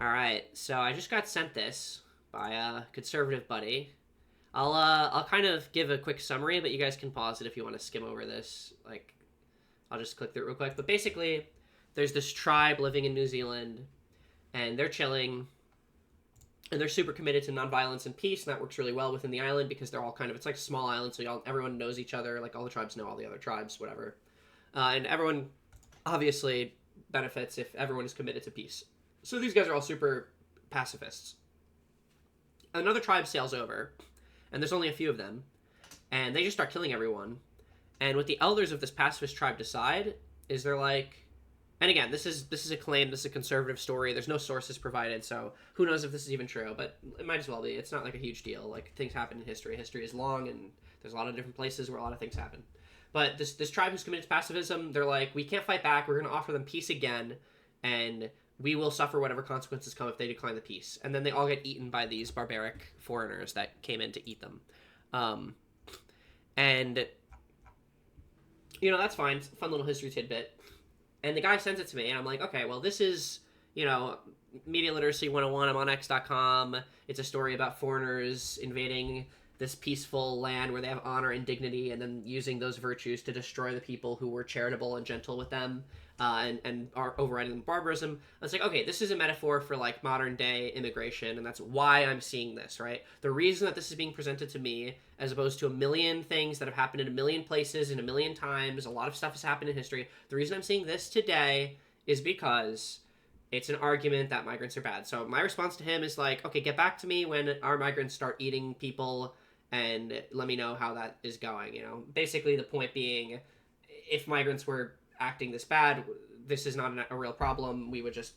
All right, so I just got sent this by a conservative buddy. I'll kind of give a quick summary, but you guys can pause it if you want to skim over this. Like, I'll just click through it real quick. But basically, there's this tribe living in New Zealand, and they're chilling, and they're super committed to nonviolence and peace, and that works really well within the island because they're all kind of, it's like a small island, so everyone knows each other. Like, all the tribes know all the other tribes, whatever. And everyone obviously benefits if everyone is committed to peace. So these guys are all super pacifists. Another tribe sails over, and there's only a few of them, and they just start killing everyone. And what the elders of this pacifist tribe decide is they're like, and again, this is a claim, this is a conservative story, there's no sources provided, so who knows if this is even true, but it might as well be. It's not like a huge deal. Like, things happen in history. History is long, and there's a lot of different places where a lot of things happen. But this tribe who's committed to pacifism, they're like, we can't fight back, we're going to offer them peace again, and we will suffer whatever consequences come if they decline the peace. And then they all get eaten by these barbaric foreigners that came in to eat them. And, you know, that's fine. It's a fun little history tidbit. And the guy sends it to me, and I'm like, okay, well, this is, you know, Media Literacy 101. I'm on X.com. It's a story about foreigners invading this peaceful land where they have honor and dignity, and then using those virtues to destroy the people who were charitable and gentle with them, and are overriding barbarism. I was like, okay, this is a metaphor for, like, modern day immigration, and that's why I'm seeing this, right? The reason that this is being presented to me, as opposed to a million things that have happened in a million places and a million times, a lot of stuff has happened in history, the reason I'm seeing this today is because it's an argument that migrants are bad. So my response to him is like, okay, get back to me when our migrants start eating people, and let me know how that is going, you know? Basically, the point being, if migrants were acting this bad, this is not a real problem, we would just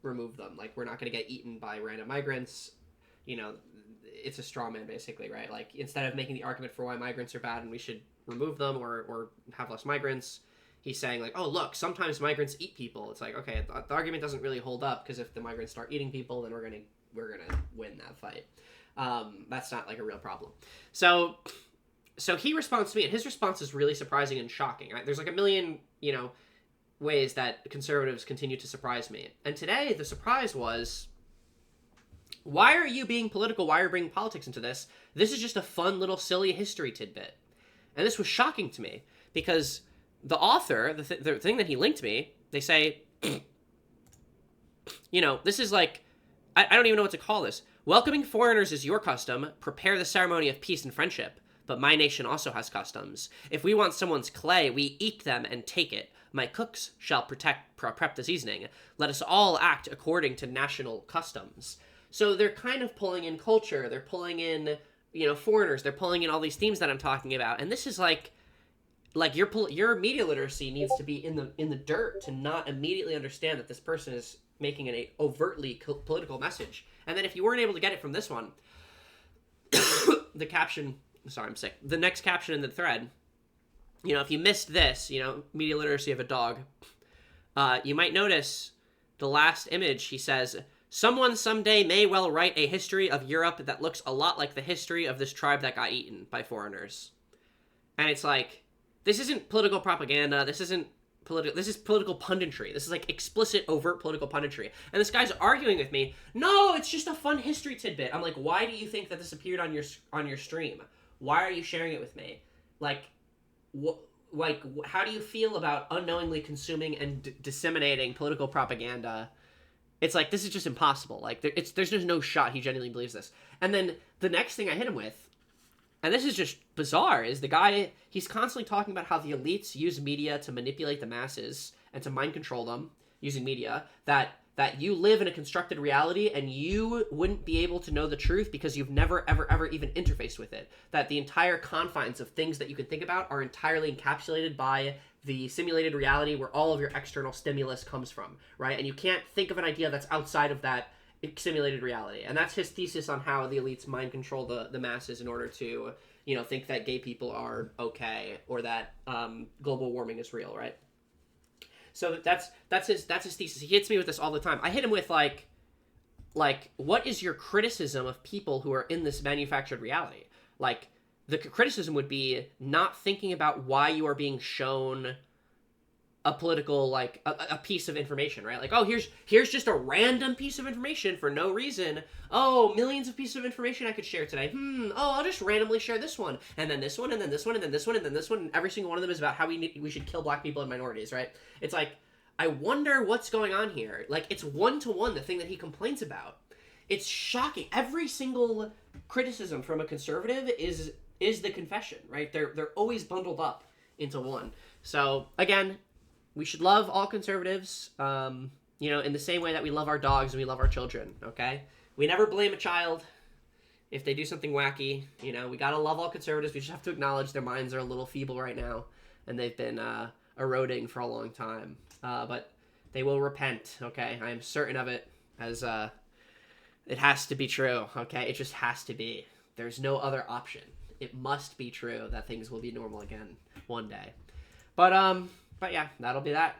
remove them. Like, we're not going to get eaten by random migrants. You know, it's a straw man, basically, right? Like, instead of making the argument for why migrants are bad and we should remove them or have less migrants, he's saying, like, oh, look, sometimes migrants eat people. It's like, okay, the argument doesn't really hold up, because if the migrants start eating people, then we're gonna win that fight. That's not, like, a real problem. So he responds to me, and his response is really surprising and shocking. There's, like, a million, you know, ways that conservatives continue to surprise me. And today, the surprise was, why are you being political? Why are you bringing politics into this? This is just a fun little silly history tidbit. And this was shocking to me, because the author, the thing that he linked me, they say, you know, this is like, I don't even know what to call this. Welcoming foreigners is your custom. Prepare the ceremony of peace and friendship. But my nation also has customs. If we want someone's clay, we eat them and take it. My cooks shall prep the seasoning. Let us all act according to national customs. So they're kind of pulling in culture. They're pulling in, you know, foreigners. They're pulling in all these themes that I'm talking about. And this is like your media literacy needs to be in the dirt to not immediately understand that this person is making an overtly political message. And then if you weren't able to get it from this one, the caption, sorry, I'm sick. The next caption in the thread, you know, if you missed this, you know, media literacy of a dog, you might notice the last image. He says, someone someday may well write a history of Europe that looks a lot like the history of this tribe that got eaten by foreigners. And it's like, this isn't political propaganda. This isn't political. This is political punditry. This is like explicit, overt political punditry. And this guy's arguing with me. No, it's just a fun history tidbit. I'm like, why do you think that this appeared on your stream? Why are you sharing it with me? Like, how do you feel about unknowingly consuming and disseminating political propaganda? It's like, this is just impossible. Like, there's just no shot he genuinely believes this. And then the next thing I hit him with, and this is just bizarre, is the guy, he's constantly talking about how the elites use media to manipulate the masses and to mind control them using media, that you live in a constructed reality and you wouldn't be able to know the truth because you've never, ever even interfaced with it. That the entire confines of things that you can think about are entirely encapsulated by the simulated reality where all of your external stimulus comes from, right? And you can't think of an idea that's outside of that simulated reality. And that's his thesis on how the elites mind control the masses in order to, you know, think that gay people are okay, or that global warming is real, right? So that's his thesis. He hits me with this all the time. I hit him with like what is your criticism of people who are in this manufactured reality? Like, the criticism would be not thinking about why you are being shown a political, like, a piece of information, right? Like, oh, here's just a random piece of information for no reason. Oh, millions of pieces of information I could share today. Oh, I'll just randomly share this one, and then this one, and then this one, and then this one, and then this one, and every single one of them is about how we should kill black people and minorities, right? It's like, I wonder what's going on here. Like, it's one-to-one the thing that he complains about. It's shocking. Every single criticism from a conservative is the confession, right? They're always bundled up into one. So, again, we should love all conservatives, in the same way that we love our dogs and we love our children, okay? We never blame a child if they do something wacky. We gotta love all conservatives. We just have to acknowledge their minds are a little feeble right now, and they've been eroding for a long time. But they will repent, okay? I am certain of it, as it has to be true, okay? It just has to be. There's no other option. It must be true that things will be normal again one day. But yeah, that'll be that.